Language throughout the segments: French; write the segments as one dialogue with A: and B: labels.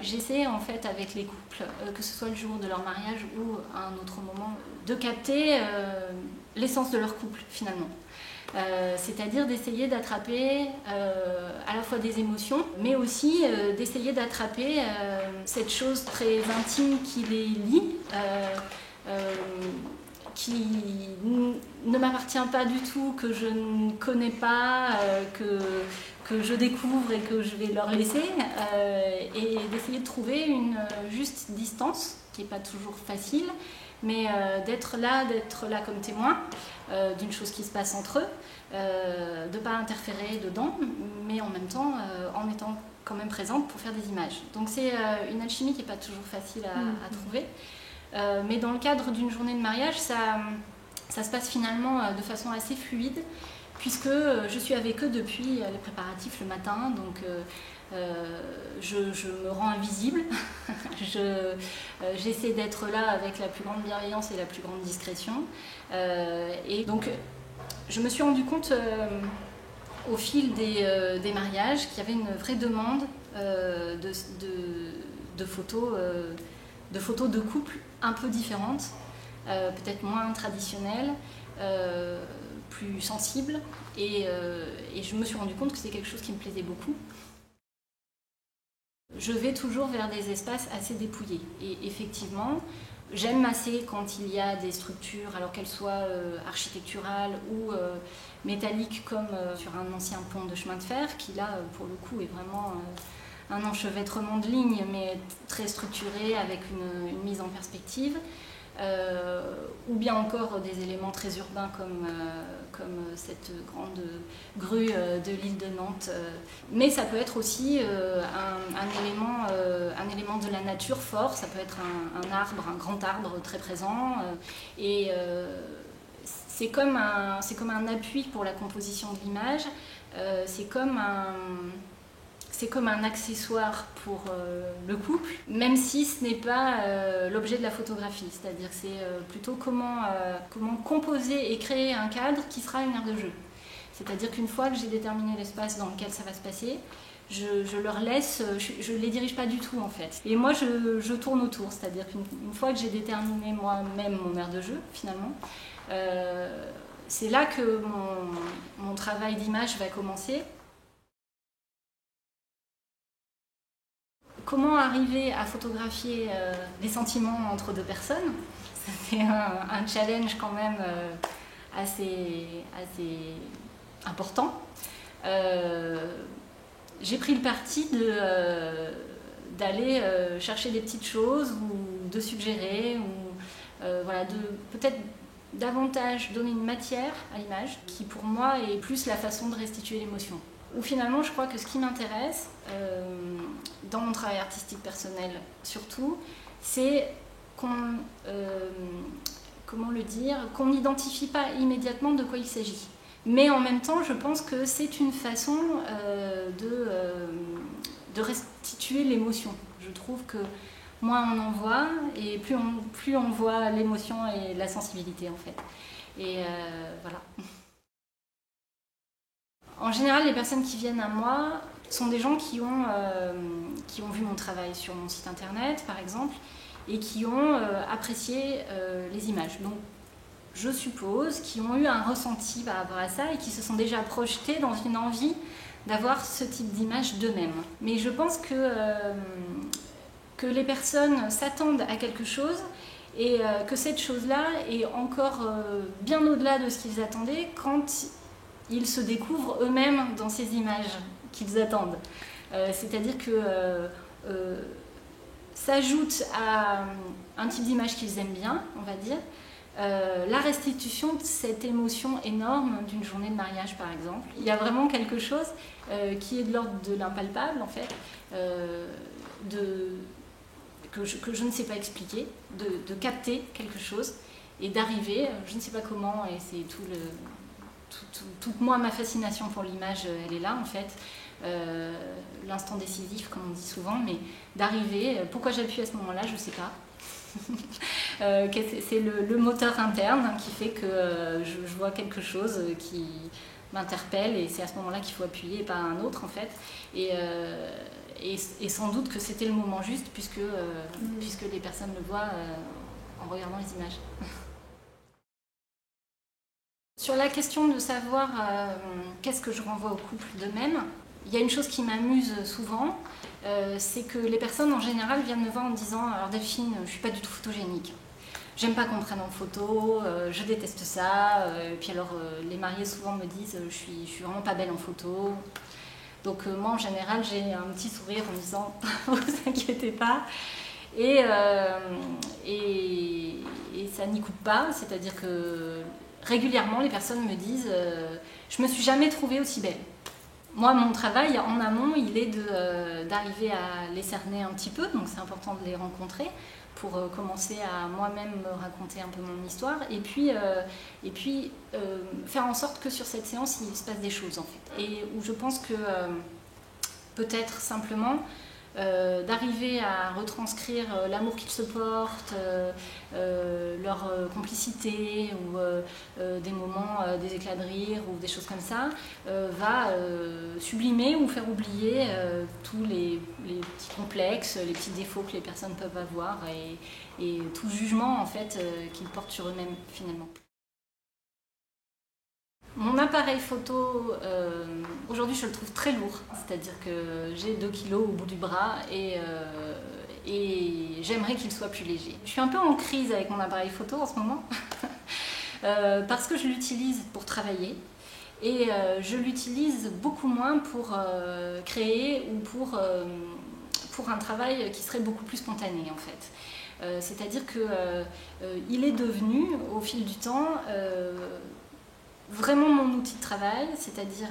A: J'essaie en fait avec les couples, que ce soit le jour de leur mariage ou à un autre moment, de capter l'essence de leur couple finalement. C'est-à-dire d'essayer d'attraper à la fois des émotions, mais aussi d'essayer d'attraper cette chose très intime qui les lie, qui ne m'appartient pas du tout, que je ne connais pas, que je découvre et que je vais leur laisser, et d'essayer de trouver une juste distance, qui n'est pas toujours facile, mais d'être là comme témoin d'une chose qui se passe entre eux, de ne pas interférer dedans, mais en même temps en étant quand même présente pour faire des images. Donc c'est une alchimie qui n'est pas toujours facile à trouver, mais dans le cadre d'une journée de mariage, ça se passe finalement de façon assez fluide, puisque je suis avec eux depuis les préparatifs le matin, donc je me rends invisible, j'essaie d'être là avec la plus grande bienveillance et la plus grande discrétion, et donc je me suis rendu compte au fil des mariages qu'il y avait une vraie demande de photos de couples un peu différentes, peut-être moins traditionnelles, plus sensibles, et je me suis rendu compte que c'est quelque chose qui me plaisait beaucoup. Je vais toujours vers des espaces assez dépouillés, et effectivement, j'aime assez quand il y a des structures, alors qu'elles soient architecturales ou métalliques, comme sur un ancien pont de chemin de fer, qui là, pour le coup, est vraiment un enchevêtrement de lignes, mais très structuré, avec une mise en perspective. Ou bien encore des éléments très urbains comme cette grande grue de l'île de Nantes. Mais ça peut être aussi un élément de la nature fort, ça peut être un arbre, un grand arbre très présent. Et c'est comme un appui pour la composition de l'image, c'est comme un accessoire pour le couple, même si ce n'est pas l'objet de la photographie. C'est-à-dire que c'est plutôt comment composer et créer un cadre qui sera une aire de jeu. C'est-à-dire qu'une fois que j'ai déterminé l'espace dans lequel ça va se passer, je leur laisse, je ne les dirige pas du tout en fait. Et moi je tourne autour, c'est-à-dire qu'une fois que j'ai déterminé moi-même mon aire de jeu finalement, c'est là que mon travail d'image va commencer. Comment arriver à photographier les sentiments entre deux personnes? C'est un challenge quand même assez important. J'ai pris le parti d'aller chercher des petites choses ou de suggérer, ou voilà, de peut-être davantage donner une matière à l'image qui pour moi est plus la façon de restituer l'émotion. Où finalement je crois que ce qui m'intéresse dans mon travail artistique personnel surtout, c'est qu'on n'identifie pas immédiatement de quoi il s'agit. Mais en même temps, je pense que c'est une façon de restituer l'émotion. Je trouve que moins on en voit, et plus on voit l'émotion et la sensibilité en fait. Et voilà. En général, les personnes qui viennent à moi sont des gens qui ont vu mon travail sur mon site internet, par exemple, et qui ont apprécié les images. Donc, je suppose qu'ils ont eu un ressenti par rapport à ça et qui se sont déjà projetés dans une envie d'avoir ce type d'image d'eux-mêmes. Mais je pense que les personnes s'attendent à quelque chose et que cette chose-là est encore bien au-delà de ce qu'ils attendaient quand ils se découvrent eux-mêmes dans ces images qu'ils attendent. C'est-à-dire que s'ajoute à un type d'image qu'ils aiment bien, on va dire, la restitution de cette émotion énorme d'une journée de mariage, par exemple. Il y a vraiment quelque chose qui est de l'ordre de l'impalpable, en fait, que je ne sais pas expliquer, de capter quelque chose et d'arriver, je ne sais pas comment, et c'est toute moi, ma fascination pour l'image, elle est là en fait, l'instant décisif comme on dit souvent, mais d'arriver, pourquoi j'appuie à ce moment-là, je ne sais pas. C'est le moteur interne qui fait que je vois quelque chose m'interpelle et c'est à ce moment-là qu'il faut appuyer et pas un autre en fait. Et sans doute que c'était le moment juste puisque les personnes le voient en regardant les images. Sur la question de savoir qu'est-ce que je renvoie au couple d'eux-mêmes, il y a une chose qui m'amuse souvent, c'est que les personnes en général viennent me voir en me disant « Alors Delphine, je ne suis pas du tout photogénique. J'aime pas qu'on me prenne en photo, je déteste ça. » Et puis alors les mariés souvent me disent « Je suis vraiment pas belle en photo. » Donc moi en général j'ai un petit sourire en me disant « Vous inquiétez pas ». Et ça n'y coupe pas, c'est-à-dire que régulièrement les personnes me disent je me suis jamais trouvée aussi belle. Moi mon travail en amont il est d'arriver à les cerner un petit peu, donc c'est important de les rencontrer pour commencer à moi-même me raconter un peu mon histoire et puis faire en sorte que sur cette séance il se passe des choses en fait. Et où je pense que peut-être simplement d'arriver à retranscrire l'amour qu'ils se portent, leur complicité ou des moments, des éclats de rire ou des choses comme ça, va sublimer ou faire oublier tous les petits complexes, les petits défauts que les personnes peuvent avoir et tout jugement en fait qu'ils portent sur eux-mêmes finalement. Mon appareil photo, aujourd'hui je le trouve très lourd, c'est-à-dire que j'ai 2 kilos au bout du bras et j'aimerais qu'il soit plus léger. Je suis un peu en crise avec mon appareil photo en ce moment, parce que je l'utilise pour travailler et je l'utilise beaucoup moins pour créer ou pour un travail qui serait beaucoup plus spontané en fait. C'est-à-dire qu'il est devenu au fil du temps vraiment mon outil de travail, c'est-à-dire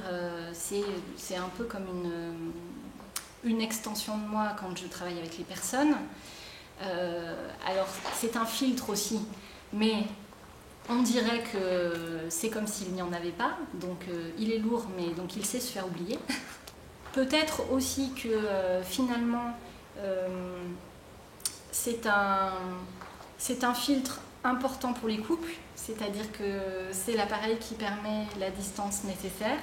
A: c'est un peu comme une extension de moi quand je travaille avec les personnes. Alors c'est un filtre aussi, mais on dirait que c'est comme s'il n'y en avait pas, donc il est lourd, mais donc il sait se faire oublier. Peut-être aussi que finalement c'est un filtre important pour les couples, c'est-à-dire que c'est l'appareil qui permet la distance nécessaire.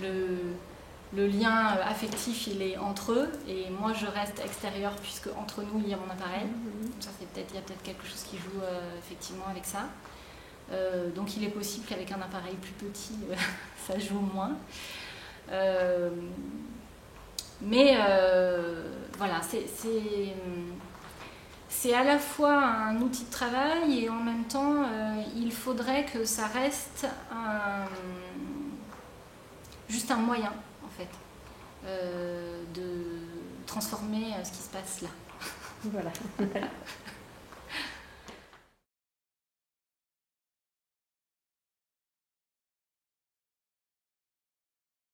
A: Le lien affectif, il est entre eux, et moi je reste extérieure puisque entre nous il y a mon appareil. Ça, il y a peut-être quelque chose qui joue effectivement avec ça. Donc il est possible qu'avec un appareil plus petit, ça joue moins. Mais voilà, c'est à la fois un outil de travail et en même temps, il faudrait que ça reste juste un moyen, en fait, de transformer ce qui se passe là.
B: Voilà.